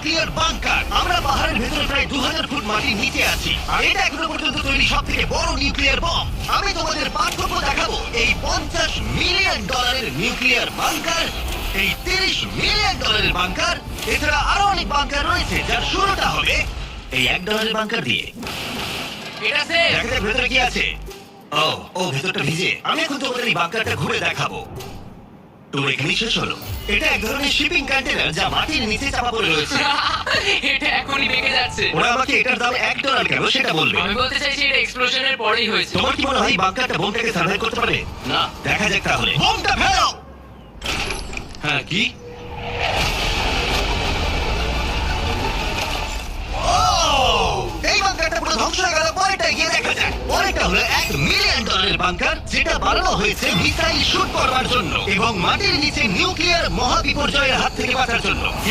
Nuclear bunker. আমরা পাহাড়ের ভেতরে প্রায় 2000 ফুট মাটির নিচে আছি, আর এটা এখনো পর্যন্ত তৈরি সবথেকে বড় নিউক্লিয়ার বম। আমি তোমাদের পার্থক্য দেখাবো এই $50 মিলিয়ন নিউক্লিয়ার বাংকার, এই $30 মিলিয়ন বাংকার, এছাড়া আরো অনেক বাংকার রয়েছে, যার শুরুটা হবে এই $1 বাংকার দিয়ে। ঠিক আছে। দেখা যাক ভেতরে কি আছে। ও ভেতরটা ভিজে। আমি এখন তোমাদের এই বাংকারটা ঘুরে দেখাবো। তো এখানেই শেষ হলো। এটা এক ধরনের শিপিং কন্টেনার যা মাটির নিচে চাপা পড়ে রয়েছে। এটা এখনই বেঁকে যাচ্ছে। ওরা আমাকে এটার দাম $1 কেন সেটা বলবে। আমি বলতে চাইছি এটা এক্সপ্লোশনের পরেই হয়েছে। তোমার কি মনে হয় এই বাংকারটা বোমটাকে সার্ভাইভ করতে পারে? না। দেখা যাক তাহলে। বোমটা ফেলো। হ্যাঁ, কি? এই বাংকারটা পুরো ধ্বংস হয়ে গেল। পরেরটা গিয়ে দেখা যাক। পরেরটা হলো $1 মিলিয়ন বাংকার, যেটা বানানো হয়েছে মিসাইল শুট করবার জন্য এবং মাটির নিচে নিউক্লিয়ার মহাবিপর্যয়ের হাত থেকে বাঁচার জন্য।